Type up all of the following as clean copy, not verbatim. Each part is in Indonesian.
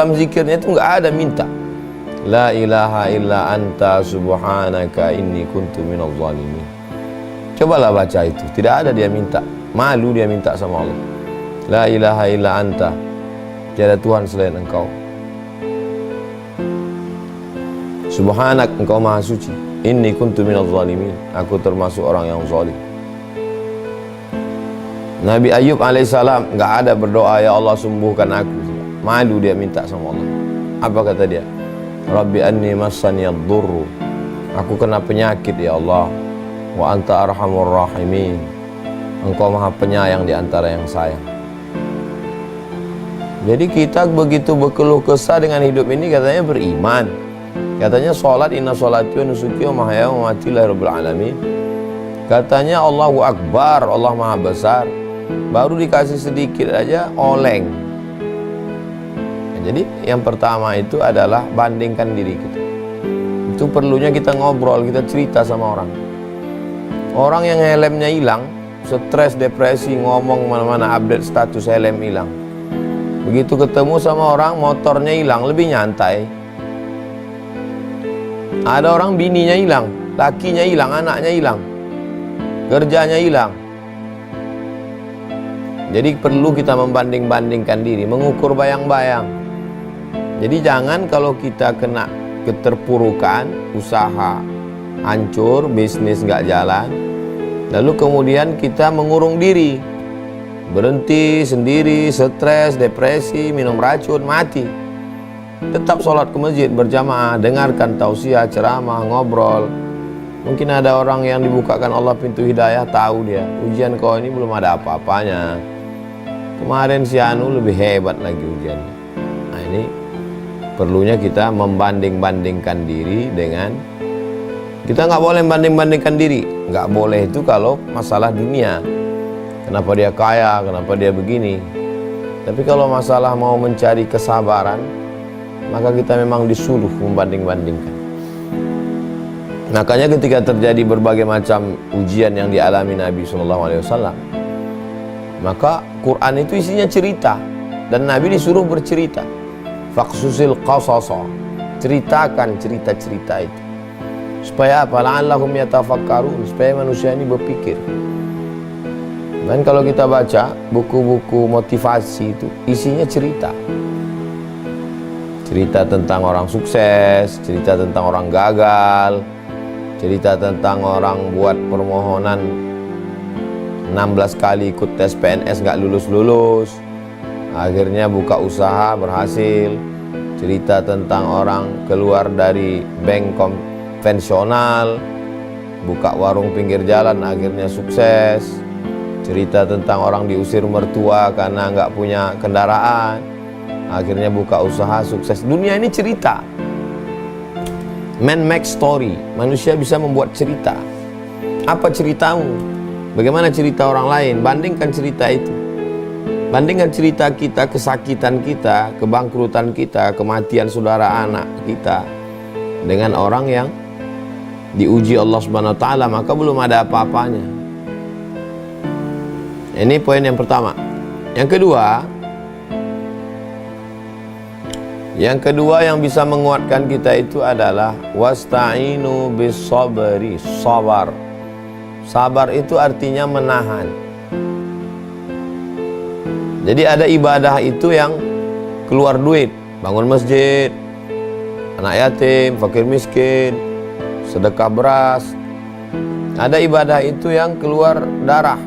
dalam zikirnya itu nggak ada minta. La ilaha illa anta subhanaka inni kuntu minadh dhalimin. Cobalah baca itu, tidak ada dia minta. Malu dia minta sama Allah. La ilaha illa anta, tiada Tuhan selain engkau. Subhanak, engkau maha suci. Inni kuntu minadh dhalimin, aku termasuk orang yang zalim. Nabi Ayub alaihissalam nggak ada berdoa, ya Allah sembuhkan aku. Malu dia minta sama Allah. Apa kata dia? Rabbi anni massani ad-durru, aku kena penyakit ya Allah. Wa anta arhamur rahimin, engkau maha penyayang di antara yang sayang. Jadi kita begitu berkeluh kesah dengan hidup ini, katanya beriman, katanya sholat, inna sholati wa nusuki wa mahyaya wa mamati lillahi rabbil alamin, katanya Allahu Akbar, Allah maha besar, baru dikasih sedikit aja oleng. Jadi yang pertama itu adalah bandingkan diri kita. Itu perlunya kita ngobrol, kita cerita sama orang. Orang yang helmnya hilang, stres, depresi, ngomong mana-mana, update status helm hilang. Begitu ketemu sama orang, motornya hilang, lebih nyantai. Ada orang bininya hilang, lakinya hilang, anaknya hilang, kerjanya hilang. Jadi perlu kita membanding-bandingkan diri, mengukur bayang-bayang. Jadi jangan kalau kita kena keterpurukan, usaha hancur, bisnis nggak jalan, lalu kemudian kita mengurung diri, berhenti sendiri, stres, depresi, minum racun, mati. Tetap sholat ke masjid berjamaah, dengarkan tausiah, ceramah, ngobrol. Mungkin ada orang yang dibukakan Allah pintu hidayah, tahu dia ujian kau ini belum ada apa-apanya. Kemarin si Anu lebih hebat lagi ujiannya. Nah ini perlunya kita membanding-bandingkan diri dengan, kita nggak boleh banding-bandingkan diri, nggak boleh itu kalau masalah dunia. Kenapa dia kaya, kenapa dia begini. Tapi kalau masalah mau mencari kesabaran, maka kita memang disuruh membanding-bandingkan. Makanya ketika terjadi berbagai macam ujian yang dialami Nabi SAW, maka Quran itu isinya cerita, dan Nabi disuruh bercerita. Faqsusil qasasa, ceritakan cerita-cerita itu. Supaya apa? La'allahum yatafakkarun, supaya manusia ini berpikir. Dan kalau kita baca buku-buku motivasi itu isinya cerita. Cerita tentang orang sukses, cerita tentang orang gagal, cerita tentang orang buat permohonan 16 kali ikut tes PNS nggak lulus-lulus, akhirnya buka usaha berhasil. Cerita tentang orang keluar dari bank konvensional, buka warung pinggir jalan, akhirnya sukses. Cerita tentang orang diusir mertua karena nggak punya kendaraan, akhirnya buka usaha sukses. Dunia ini cerita. Man make story. Manusia bisa membuat cerita. Apa ceritamu? Bagaimana cerita orang lain? Bandingkan cerita itu. Bandingkan cerita kita, kesakitan kita, kebangkrutan kita, kematian saudara anak kita dengan orang yang diuji Allah Subhanahu wa taala, maka belum ada apa-apanya. Ini poin yang pertama. Yang kedua yang bisa menguatkan kita itu adalah wasta'inu bis sabri, sabar. Sabar itu artinya menahan. Jadi ada ibadah itu yang keluar duit, bangun masjid, anak yatim, fakir miskin, sedekah beras. Ada ibadah itu yang keluar darah,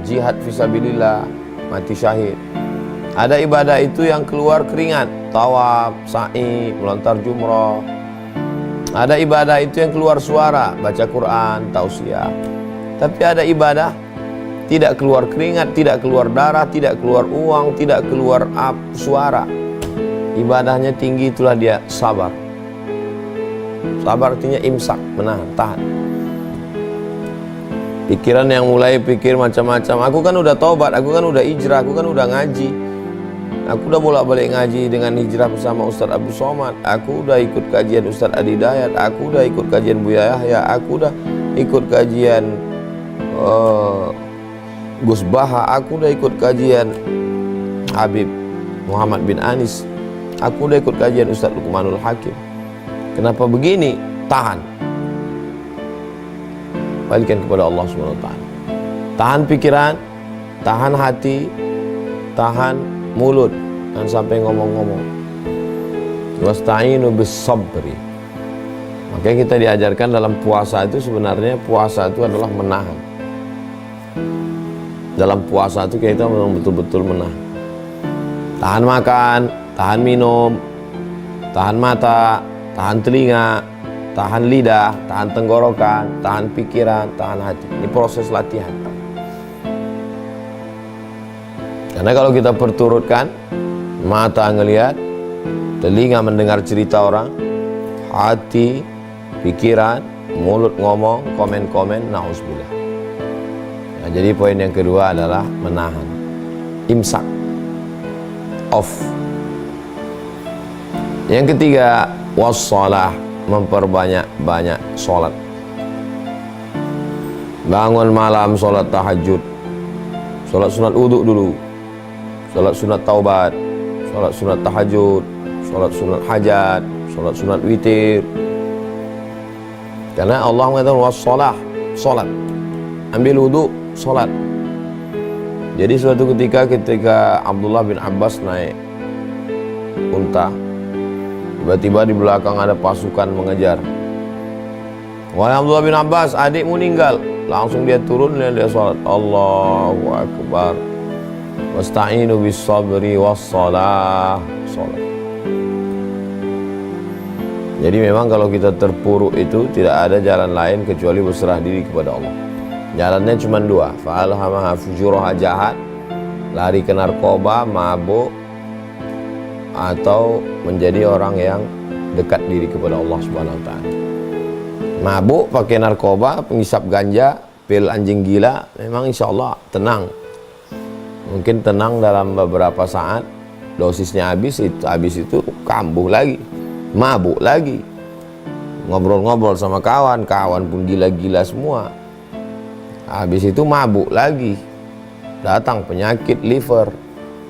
jihad fisabilillah, mati syahid. Ada ibadah itu yang keluar keringat, tawaf, sa'i, melontar jumrah. Ada ibadah itu yang keluar suara, baca Quran, tausiah. Tapi ada ibadah tidak keluar keringat, tidak keluar darah, tidak keluar uang, tidak keluar suara. Ibadahnya tinggi, itulah dia sabar. Sabar artinya imsak, menahan, tahan. Pikiran yang mulai pikir macam-macam. Aku kan udah taubat, aku kan udah hijrah, aku kan udah ngaji. Aku udah bolak-balik ngaji dengan hijrah bersama Ustaz Abdul Somad. Aku udah ikut kajian Ustaz Adi Dayat. Aku udah ikut kajian Buya Yahya. Aku udah ikut kajian Gus Baha. Aku udah ikut kajian Habib Muhammad bin Anis. Aku udah ikut kajian Ustaz Luqmanul Hakim. Kenapa begini? Tahan. Balikan kepada Allah Subhanahu wa taala. Tahan pikiran, tahan hati, tahan mulut, jangan sampai ngomong-ngomong. Wasta'inu bis sabri. Makanya kita diajarkan dalam puasa itu, sebenarnya puasa itu adalah menahan. Dalam puasa itu kita memang betul-betul menahan. Tahan makan, tahan minum, tahan mata, tahan telinga, tahan lidah, tahan tenggorokan, tahan pikiran, tahan hati. Ini proses latihan. Karena kalau kita perturutkan, mata ngelihat, telinga mendengar cerita orang, hati, pikiran, mulut ngomong, komen-komen, na'udzubillah. Nah, jadi poin yang kedua adalah menahan. Imsak. Off. Yang ketiga, wassalah, memperbanyak-banyak sholat. Bangun malam sholat tahajud, sholat sunat uduk dulu, sholat sunat taubat, sholat sunat tahajud, sholat sunat hajat, sholat sunat witir. Karena Allah mengatakan wassalah, sholat. Ambil wudhu, sholat. Jadi suatu ketika Abdullah bin Abbas naik unta, tiba-tiba di belakang ada pasukan mengejar. Wahai Abdullah bin Abbas, adikmu meninggal. Langsung dia turun dan dia sholat. Allahu Akbar. Wasta'inu bis sabri wassalah. Sholat. Jadi memang kalau kita terpuruk itu tidak ada jalan lain kecuali berserah diri kepada Allah. Jalannya cuma dua. Fa'alhamaha fujuraha, jahat, lari ke narkoba, mabuk, atau menjadi orang yang dekat diri kepada Allah Subhanahu wa taala. Mabuk, pakai narkoba, pengisap ganja, pil anjing gila, memang insya Allah tenang. Mungkin tenang dalam beberapa saat, dosisnya habis itu kambuh lagi, mabuk lagi, ngobrol-ngobrol sama kawan pun gila-gila semua. Habis itu mabuk lagi, datang penyakit liver,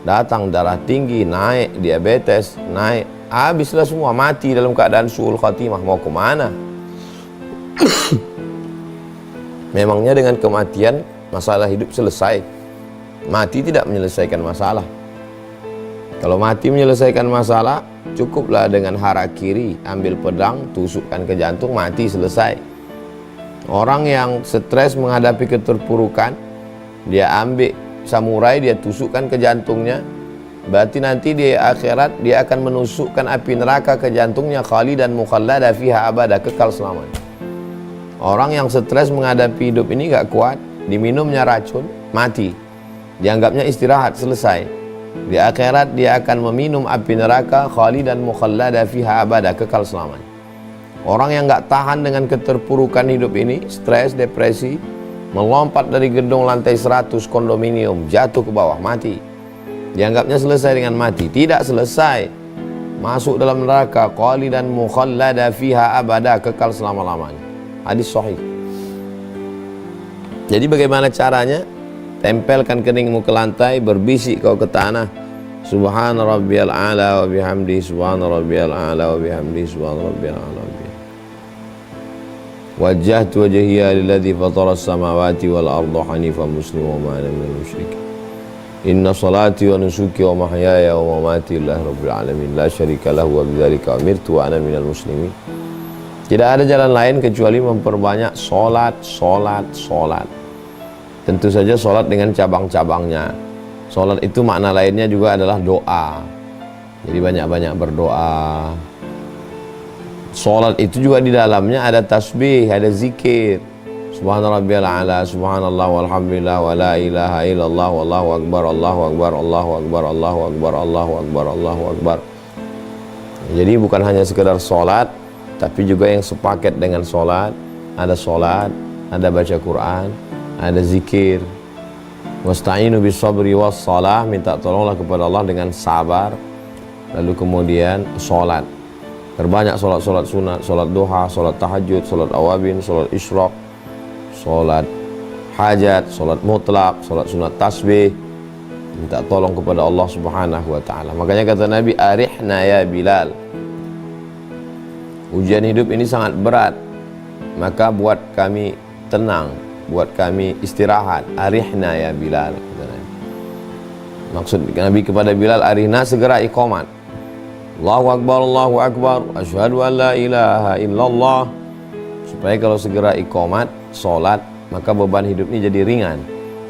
datang darah tinggi, naik diabetes, naik, habislah semua, mati dalam keadaan su'ul khatimah. Mau kemana? Memangnya dengan kematian masalah hidup selesai? Mati tidak menyelesaikan masalah. Kalau mati menyelesaikan masalah, cukuplah dengan harakiri, ambil pedang, tusukkan ke jantung, mati, selesai. Orang yang stres menghadapi keterpurukan, dia ambil samurai, dia tusukkan ke jantungnya, berarti nanti di akhirat dia akan menusukkan api neraka ke jantungnya, khalidan mukhallada fiha abada, kekal selamanya. Orang yang stres menghadapi hidup ini gak kuat, diminumnya racun, mati, dianggapnya istirahat, selesai. Di akhirat dia akan meminum api neraka, khalidan mukhallada fiha abada, kekal selamanya. Orang yang gak tahan dengan keterpurukan hidup ini, stres, depresi, melompat dari gedung lantai 100 kondominium, jatuh ke bawah, mati. Dianggapnya selesai dengan mati. Tidak selesai. Masuk dalam neraka, khalidan mukhallada fiha abada, kekal selama-lamanya. Hadis sahih. Jadi bagaimana caranya? Tempelkan keningmu ke lantai, berbisik kau ke tanah. Subhana rabbiyal a'la wa bihamdi, subhana rabbiyal a'la wa bihamdi, subhana rabbiyal a'la wa bihamdi. Wajjahtu wajhiya lilladzi fatara as-samawati wal arda hanifan musliman wa ma ana minal musyrikin. Inna salati wa nusuki wa mahyaya wa mamati lillahi rabbil alamin, la syarika lahu wa bidzalika umirtu wa ana minal muslimin. Tidak ada jalan lain kecuali memperbanyak solat. Tentu saja solat dengan cabang-cabangnya. Solat itu makna lainnya juga adalah doa. Jadi banyak-banyak berdoa. Solat itu juga di dalamnya ada tasbih, ada zikir. Subhana rabbiyal a'la, subhanallah walhamdulillah wa la ilaha illallah wallahu akbar, Allahu akbar, Allahu akbar, Allahu akbar, Allahu akbar, Allahu akbar. Jadi bukan hanya sekedar solat, tapi juga yang sepaket dengan solat. Ada baca Quran, ada zikir. Wasta'inu bis sabri was salah, minta tolonglah kepada Allah dengan sabar. Lalu kemudian solat. Terbanyak solat sunat, solat duha, solat tahajud, solat awabin, solat isyraq, solat hajat, solat mutlak, solat sunat tasbih. Minta tolong kepada Allah Subhanahu wa taala. Makanya kata Nabi, arihna arihna ya Bilal. Ujian hidup ini sangat berat, maka buat kami tenang, buat kami istirahat. Arihna ya Bilal. Maksud Nabi kepada Bilal, arihna, segera iqamat. Allahu Akbar, Allahu Akbar, asyhadu an la ilaha illallah. Supaya kalau segera iqamat, sholat, maka beban hidup ini jadi ringan.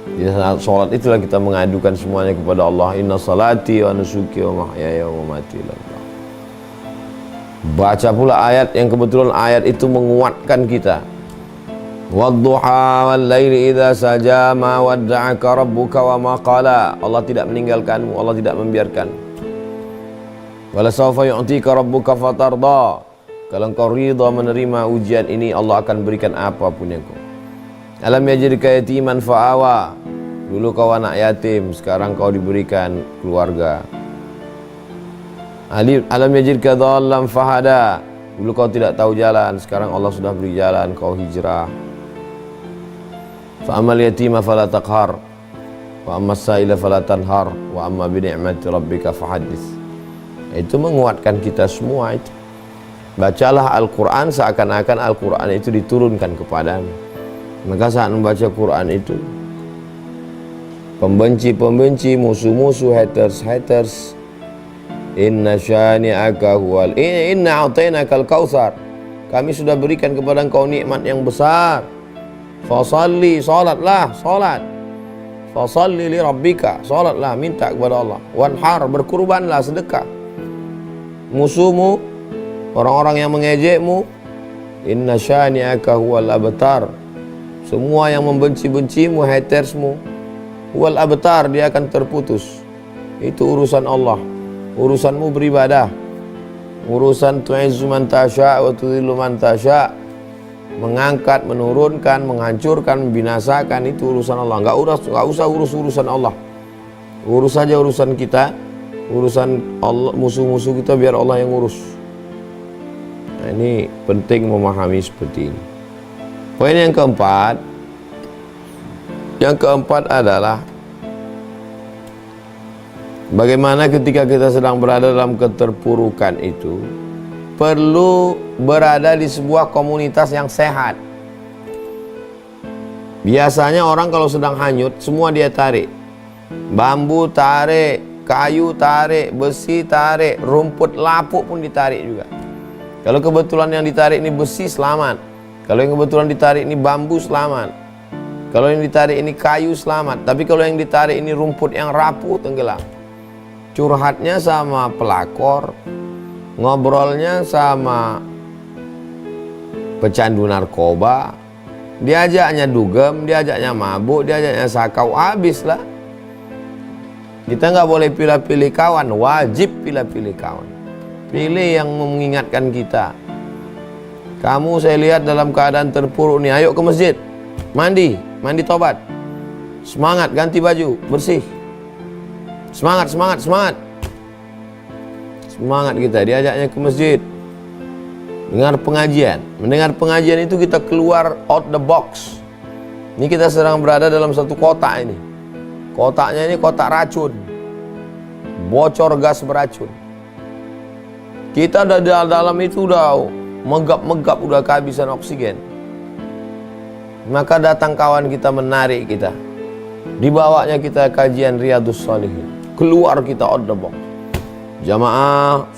Di saat sholat itulah kita mengadukan semuanya kepada Allah. Inna salati wa nusuki wa mahyaya wa mamati lillah. Baca pula ayat yang kebetulan ayat itu menguatkan kita. Wadduha wal laili idza saja ma wadda'aka rabbuka wa ma qala. Allah tidak meninggalkanmu, Allah tidak membiarkan. Wala sawfa yu'tika rabbuka fatarda. Kalau engkau ridha menerima ujian ini, Allah akan berikan apapun yang kau. Alam yajidka yatiman fa'awa. Dulu kau anak yatim, sekarang kau diberikan keluarga. Alam yajidka dhallan fahada. Dulu kau tidak tahu jalan, sekarang Allah sudah beri jalan, kau hijrah. Fa ammal yatima fala taqhar, wa ammas sa'ila fala tanhar, wa amma bi ni'mati rabbika fahaddits. Itu menguatkan kita semua itu. Bacalah Al-Quran seakan-akan Al-Quran itu diturunkan kepadamu. Maka saat membaca Quran itu, pembenci-pembenci, musuh-musuh, haters, inna syani'aka huwal, inna a'tainakal kautsar, kami sudah berikan kepada engkau nikmat yang besar. Fasalli, salatlah, salat. Fasalli li rabbika, salatlah, minta kepada Allah. Wanhar, berkurbanlah, sedekah. Musuhmu, orang-orang yang mengejekmu, inna syani'aka huwal abtar, semua yang membenci-bencimu, hatersmu, huwal abtar, dia akan terputus. Itu urusan Allah. Urusanmu beribadah. Urusan tu'izzu man tasya' wa tudhillu man tasya', mengangkat, menurunkan, menghancurkan, membinasakan, itu urusan Allah. Enggak usah urus urusan Allah. Urus saja urusan kita. Urusan Allah, musuh-musuh kita biar Allah yang urus. Nah, ini penting memahami seperti ini. Poin yang keempat adalah bagaimana ketika kita sedang berada dalam keterpurukan itu, perlu berada di sebuah komunitas yang sehat. Biasanya orang kalau sedang hanyut, semua dia tarik. Bambu tarik, kayu tarik, besi tarik, rumput lapuk pun ditarik juga. Kalau kebetulan yang ditarik ini besi, selamat. Kalau yang kebetulan ditarik ini bambu, selamat. Kalau yang ditarik ini kayu, selamat. Tapi kalau yang ditarik ini rumput yang rapuh, tenggelam. Curhatnya sama pelakor, ngobrolnya sama pecandu narkoba, diajaknya dugem, diajaknya mabuk, diajaknya sakau, habislah. Kita nggak boleh pilih-pilih kawan, wajib pilih-pilih kawan. Pilih yang mengingatkan kita. Kamu saya lihat dalam keadaan terpuruk nih, ayo ke masjid, mandi tobat, semangat, ganti baju, bersih, semangat kita, diajaknya ke masjid, dengar pengajian. Mendengar pengajian itu kita keluar out the box. Ini kita sedang berada dalam satu kotak ini. Kotaknya ini kotak racun, bocor gas beracun. Kita udah dalam itu udah megap-megap, udah kehabisan oksigen. Maka datang kawan kita menarik kita, dibawanya kita kajian Riyadhus Shalihin, keluar kita out the box. Jamaah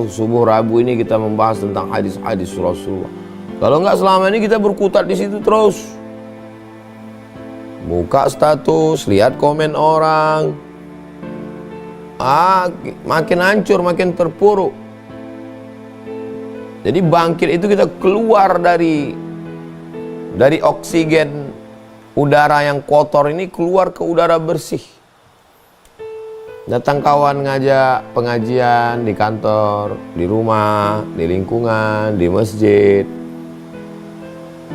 subuh Rabu ini kita membahas tentang hadis-hadis Rasulullah. Kalau enggak selama ini kita berkutat di situ terus, buka status, lihat komen orang, makin hancur, makin terpuruk. Jadi bangkit itu kita keluar dari oksigen udara yang kotor ini, keluar ke udara bersih. Datang kawan ngajak pengajian di kantor, di rumah, di lingkungan, di masjid.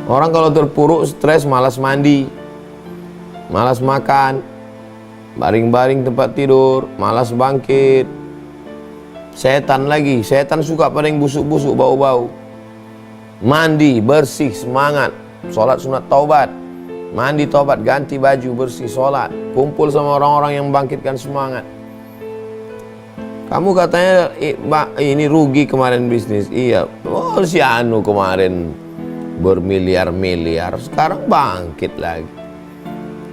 Orang kalau terpuruk, stres, malas mandi, malas makan, baring-baring tempat tidur, malas bangkit. Setan lagi, setan suka pada yang busuk-busuk, bau-bau. Mandi, bersih, semangat, sholat sunat taubat, mandi taubat, ganti baju, bersih, sholat, kumpul sama orang-orang yang membangkitkan semangat. Kamu katanya ini rugi kemarin bisnis. Iya. Oh, si Anu kemarin bermiliar-miliar, sekarang bangkit lagi.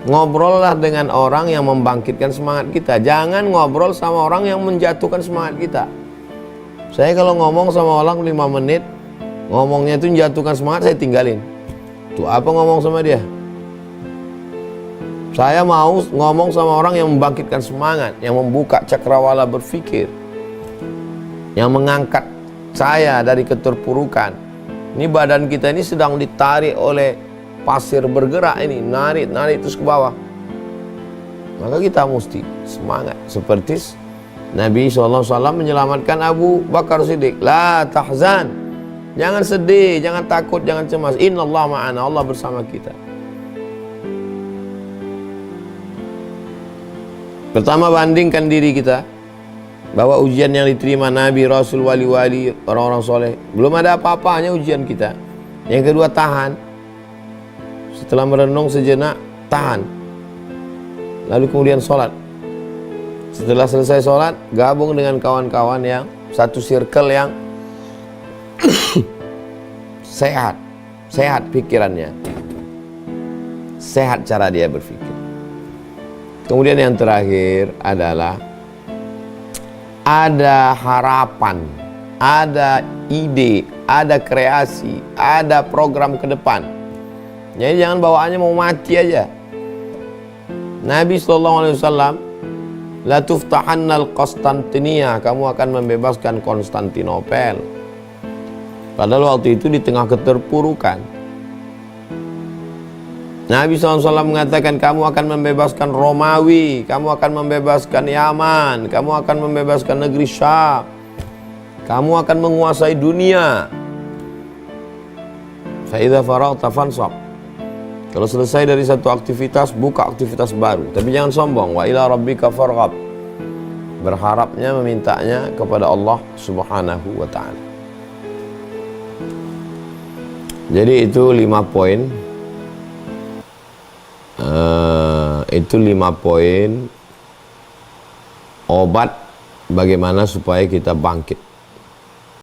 Ngobrollah dengan orang yang membangkitkan semangat kita. Jangan ngobrol sama orang yang menjatuhkan semangat kita. Saya kalau ngomong sama orang 5 menit, ngomongnya itu menjatuhkan semangat, saya tinggalin. Tuh apa ngomong sama dia? Saya mau ngomong sama orang yang membangkitkan semangat, yang membuka cakrawala berpikir, yang mengangkat saya dari keterpurukan. Ini badan kita ini sedang ditarik oleh pasir bergerak ini, narik terus ke bawah. Maka kita mesti semangat. Seperti Nabi SAW menyelamatkan Abu Bakar Siddiq. La tahzan, jangan sedih, jangan takut, jangan cemas. Innallaha ma'ana, Allah bersama kita. Pertama, bandingkan diri kita bahwa ujian yang diterima Nabi, Rasul, wali-wali, orang-orang soleh, belum ada apa-apanya ujian kita. Yang kedua, tahan. Setelah merenung sejenak, tahan. Lalu kemudian sholat. Setelah selesai sholat, gabung dengan kawan-kawan yang satu circle yang sehat pikirannya, sehat cara dia berpikir. Kemudian yang terakhir adalah ada harapan, ada ide, ada kreasi, ada program ke depan. Jadi jangan bawaannya mau mati aja. Nabi SAW, la tuftahannal Konstantinia, kamu akan membebaskan Konstantinopel. Padahal waktu itu di tengah keterpurukan. Nabi SAW mengatakan kamu akan membebaskan Romawi, kamu akan membebaskan Yaman, kamu akan membebaskan negeri Syam, kamu akan menguasai dunia. Fa idza faragta fansab. Kalau selesai dari satu aktivitas, buka aktivitas baru. Tapi jangan sombong. Wa ila rabbika farghab. Berharapnya, memintanya kepada Allah Subhanahu wa ta'ala. Jadi itu 5 poin. Itu 5 poin obat bagaimana supaya kita bangkit.